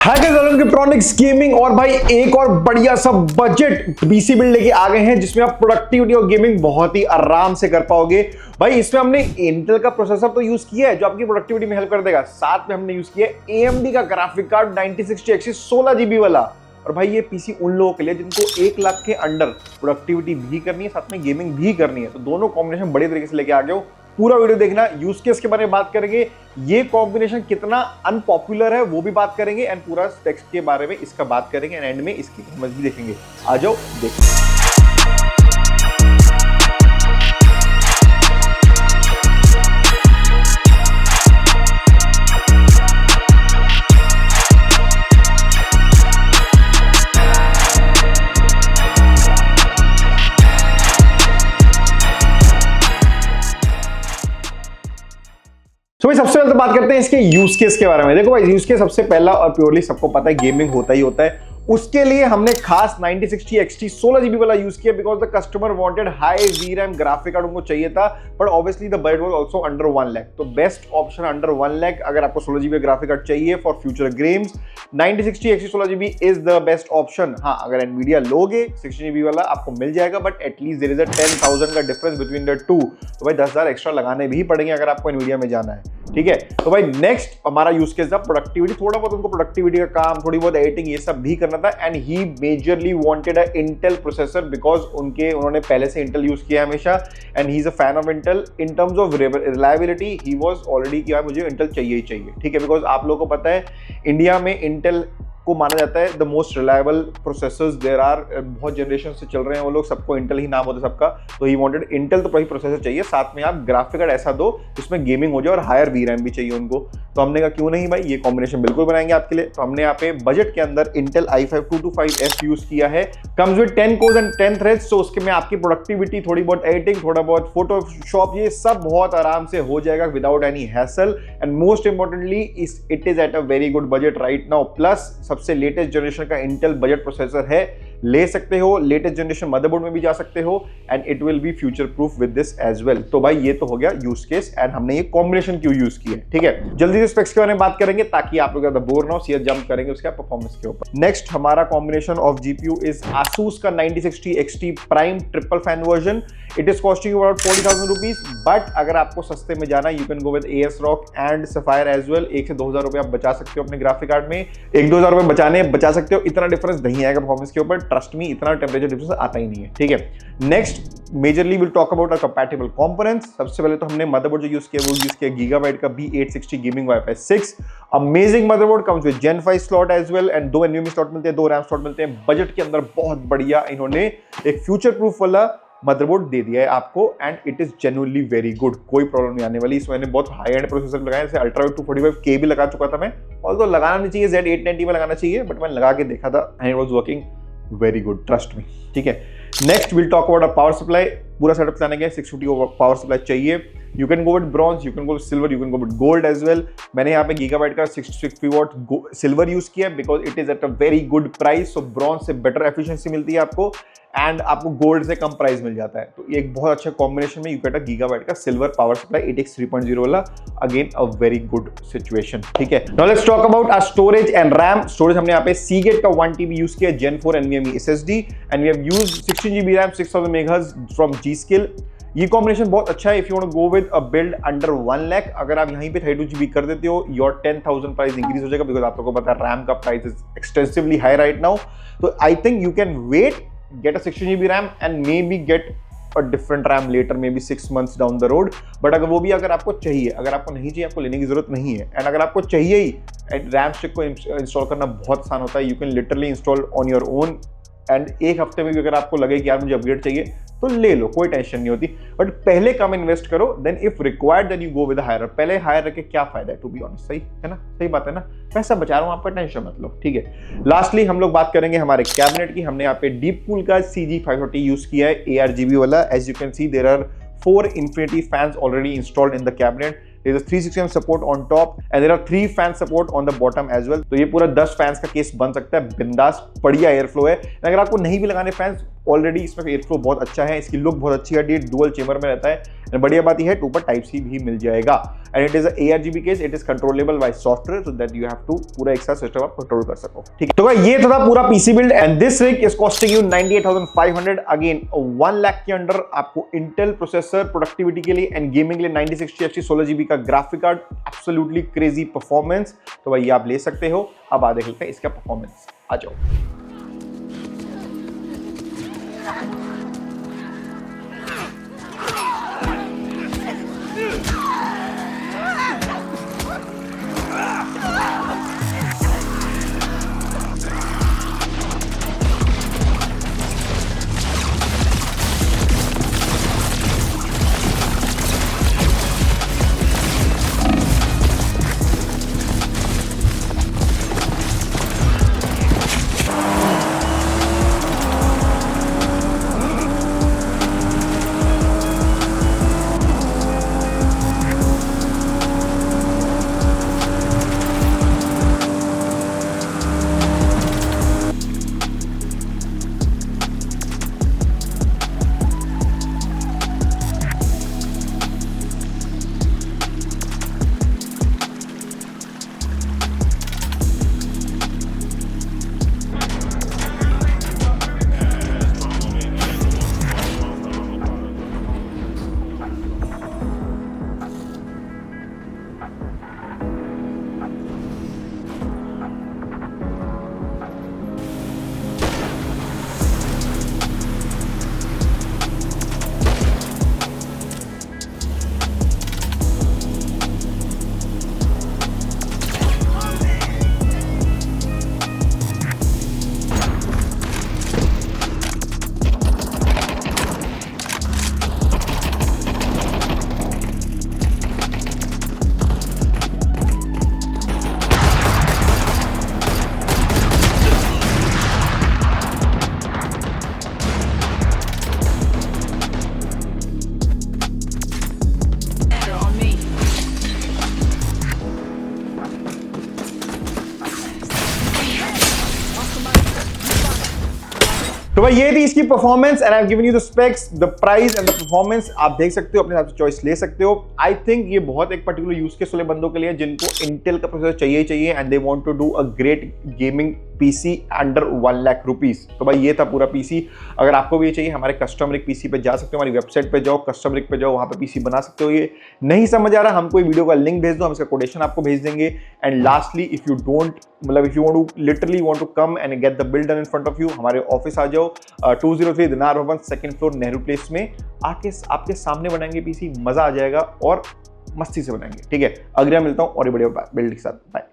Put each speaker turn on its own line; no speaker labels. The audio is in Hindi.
Hi guys, welcome to electronics gaming. और भाई एक और बढ़िया सा बजट पीसी बिल्ड लेके आ गए हैं जिसमें आप प्रोडक्टिविटी और गेमिंग बहुत ही आराम से कर पाओगे। भाई इसमें हमने इंटेल का प्रोसेसर तो यूज किया है जो आपकी प्रोडक्टिविटी में हेल्प कर देगा, साथ में हमने यूज किया है AMD का ग्राफिक कार्ड 9060 XT 16 GB वाला। और भाई ये पीसी उन लोगों के लिए जिनको 1 लाख के अंडर प्रोडक्टिविटी भी करनी है, साथ में गेमिंग भी करनी है, तो दोनों कॉम्बिनेशन बड़े तरीके से लेके आ गए हो। पूरा वीडियो देखना, यूज केस के बारे में बात करेंगे, ये कॉम्बिनेशन कितना अनपॉपुलर है वो भी बात करेंगे, एंड पूरा स्पेक्स के बारे में इसका बात करेंगे, एंड एंड में इसकी कीमत भी देखेंगे। आ जाओ देखो। तो भाई सबसे पहले तो बात करते हैं इसके यूज केस के बारे में। देखो भाई यूज केस सबसे पहला और प्योरली सबको पता है गेमिंग होता ही होता है। उसके लिए हमने खास 9060 XT 16 GB वाला यूज किया because the customer wanted high VRAM graphic card उनको चाहिए था, but obviously the budget was also under 1 lakh. तो बेस्ट ऑप्शन अंडर 1 लाख अगर आपको 16 GB ग्राफिक कार्ड चाहिए for future games, 9060 XT 16 GB is the best option. हाँ, अगर एनवीडिया लोगे 60 GB वाला आपको मिल जाएगा, but at least there is a 10,000 का डिफरेंस बिटवीन द टू। तो भाई 10,000 एक्स्ट्रा लगाने भी पड़ेंगे अगर आपको एनवीडिया में जाना है, ठीक है। तो भाई नेक्स्ट हमारा यूज केस था प्रोडक्टिविटी। थोड़ा बहुत उनको प्रोडक्टिविटी का काम, थोड़ी बहुत एडिटिंग, ये सब भी करना था, and he majorly wanted a Intel processor because उन्होंने पहले से इंटेल यूज किया हमेशा, and he is a fan of Intel. In terms of reliability he was already किया, मुझे इंटेल चाहिए ही चाहिए, ठीक है। बिकॉज आप लोगों को पता है इंडिया में इंटेल को माना जाता है the most reliable processors there are. बहुत जनरेशन से चल रहे हैं वो लोग, सबको इंटेल ही नाम होता है सबका। तो ही वांटेड इंटेल, तो वही प्रोसेसर चाहिए, साथ में आप ग्राफिक कार्ड ऐसा दो जिसमें गेमिंग हो जाए और हायर VRAM भी चाहिए उनको। तो हमने कहा क्यों नहीं भाई, ये कॉम्बिनेशन बिल्कुल बनाएंगे आपके लिए। तो हमने यहाँ पे बजट के अंदर इंटेल i5 225F यूज किया है। Comes with 10 course and 10 threads, तो उसके में आपकी प्रोडक्टिविटी, थोड़ी बहुत एडिटिंग, थोड़ा बहुत फोटोशॉप, ये सब बहुत आराम से हो जाएगा without any hassle. And most importantly it is at a very good budget right now. Plus सबसे लेटेस्ट जनरेशन का इंटेल बजट प्रोसेसर है, ले सकते हो, लेटेस्ट जनरेशन मदरबोर्ड में भी जा सकते हो, and it will be future proof with this as well. तो भाई ये तो हो गया यूज केस, एंड हमने ये कॉम्बिनेशन क्यों यूज किया है, ठीक है। जल्दी से स्पेक्स के बारे में बात करेंगे ताकि आप लोग ज्यादा बोर ना हो, सीधा जंप करेंगे उसके परफॉर्मेंस के ऊपर। नेक्स्ट हमारा combination of GPU is Asus का 9060 XT prime triple fan version. It is costing about 40,000 rupees, but अगर आपको सस्ते में जाना you can go with ASRock and Sapphire as well. 1 से 2,000 रुपए आप बचा सकते हो अपने ग्राफिक कार्ड में, 1-2,000 रुपए बचा सकते हो। इतना डिफरेंस नहीं आएगा परफॉर्मेंस के ऊपर, ट्रस्ट मी, इतना टेम्परेचर डिफरेंस आता ही नहीं है, ठीक है। Next majorly will talk about compatible components. सबसे पहले तो हमने मदरबोर्ड जो यूज किया वो यूज किया Gigabyte का B860 gaming Wi-Fi 6। Amazing motherboard, comes with Gen 5 slot as well, and 2 NVMe slot मिलते हैं, 2 RAM स्लॉट मिलते हैं। बजट के अंदर बहुत बढ़िया इन्होंने एक फ्यूचर प्रूफ वाला मदरबोर्ड दे दिया है आपको, and it is genuinely very good, कोई प्रॉब्लम नहीं आने वाली। इसमें मैंने बहुत हाई एंड प्रोसेसर लगाया, जैसे अल्ट्रावाइड 245K भी लगा चुका था मैं, ऑल्दो लगाना नहीं चाहिए, Z890 में लगाना चाहिए, बट मैंने लगा के देखा था and it was working very good, trust me, ठीक है। Next will talk about a power supply. पूरा सेटअप चलाने के 650 पावर सप्लाई चाहिए। You can go with bronze, you can go with silver, you can go with gold as well. मैंने यहाँ पे Gigabyte का 66 वॉट सिल्वर यूज किया because it is at a very good price. So bronze से बेटर एफिशिएंसी मिलती है आपको, एंड आपको गोल्ड से कम प्राइस मिल जाता है। तो ये एक बहुत अच्छा कॉम्बिनेशन में यू गेट अ Gigabyte का सिल्वर पावर सप्लाई 8X 3.0 वाला, again a very good situation, ठीक है। Now let's talk about our storage and RAM. Storage हमने यहाँ पे Seagate का 1 TB यूज किया, Gen 4 NVMe SSD, and we have used 16 GB RAM 6000 MHz from G-Skill। ये कॉम्बिनेशन बहुत अच्छा है if you want to go with a build under 1 lakh. अगर आप यहीं पे 32 GB कर देते हो, योर 10,000 प्राइस इंक्रीज हो जाएगा बिकॉज आप लोगों को पता है रैम का price is extensively high right now. तो I think you can wait, get a 16 GB RAM and maybe get a different RAM later, maybe 6 months down the road। But अगर वो भी अगर आपको चाहिए, अगर आपको नहीं चाहिए, आपको लेने की जरूरत नहीं है, एंड अगर आपको चाहिए ही, रैम स्टिक को इंस्टॉल करना बहुत आसान होता है, you can literally install on your own, and एक हफ्ते में भी अगर आपको लगे कि यार मुझे अपग्रेड चाहिए तो ले लो, कोई टेंशन नहीं होती। बट पहले कम इन्वेस्ट करो, then if required then you go with higher. पहले हायर रखे क्या फायदा है, टू बी ऑनेस्ट, सही है ना, सही बात है ना, पैसा बचा रहा हूं आपका, टेंशन मत लो, ठीक है। लास्टली हम लोग बात करेंगे हमारे कैबिनेट की। हमने यहाँ पे डीप कूल का CG540 यूज किया है ARGB वाला। As you can see there are 4 Infinity fans already installed in the cabinet। There is a 360mm support on top and there are 3 fan support on the bottom as well। तो ये पूरा 10 फैंस का केस बन सकता है, बिंदास, बढ़िया एयर फ्लो है। अगर आपको नहीं भी लगाने फैंस, ऑलरेडी इसमें एयर फ्लो बहुत अच्छा है, इसकी लुक बहुत अच्छी है, डुअल चेंबर में रहता है। बढ़िया बात यह है ऊपर टाइप सी भी मिल जाएगा and it is ARGB case, it is controllable by software so that you have to पूरा एक साथ सिस्टम आप कंट्रोल कर सको। ठीक है, तो भाई ये था पूरा PC build and this rig is costing you 98,500 again 1 lakh के अंडर आपको इंटेल प्रोसेसर प्रोडक्टिविटी के लिए एंड गेमिंग के लिए 9060 XT 16GB का graphic card, absolutely crazy performance. तो भाई आप ले सकते हो। अब आ देख लेते हैं इसका परफॉर्मेंस, आ जाओ। तो भाई ये थी इसकी performance and I have given you the specs, the price and the performance. आप देख सकते हो, अपने हिसाब से चॉइस ले सकते हो। आई थिंक ये बहुत एक पर्टिकुलर यूज केस वाले बंदों के लिए जिनको इंटेल का प्रोसेसर चाहिए ही चाहिए and they want to do a great gaming PC under 1 lakh rupees. तो भाई ये था पूरा पीसी। अगर आपको भी ये चाहिए हमारे कस्टम रिग पीसी पे जा सकते हो, हमारी वेबसाइट पे जाओ, कस्टम रिग पे जाओ, वहां पे पीसी बना सकते हो। ये नहीं समझ आ रहा, हमको वीडियो का लिंक भेज दो, हम इसका कोटेशन आपको भेज देंगे। And lastly if you want to literally want to come and get the build done in front of you, हमारे ऑफिस आ जाओ, 203 दिनार भवन, 2nd फ्लोर, नेहरू प्लेस में आके आपके सामने बनाएंगे पीसी, मजा आ जाएगा और मस्ती से बनाएंगे। ठीक है, अगले मिलता हूं और ये बढ़िया बिल्ड के साथ। बाय।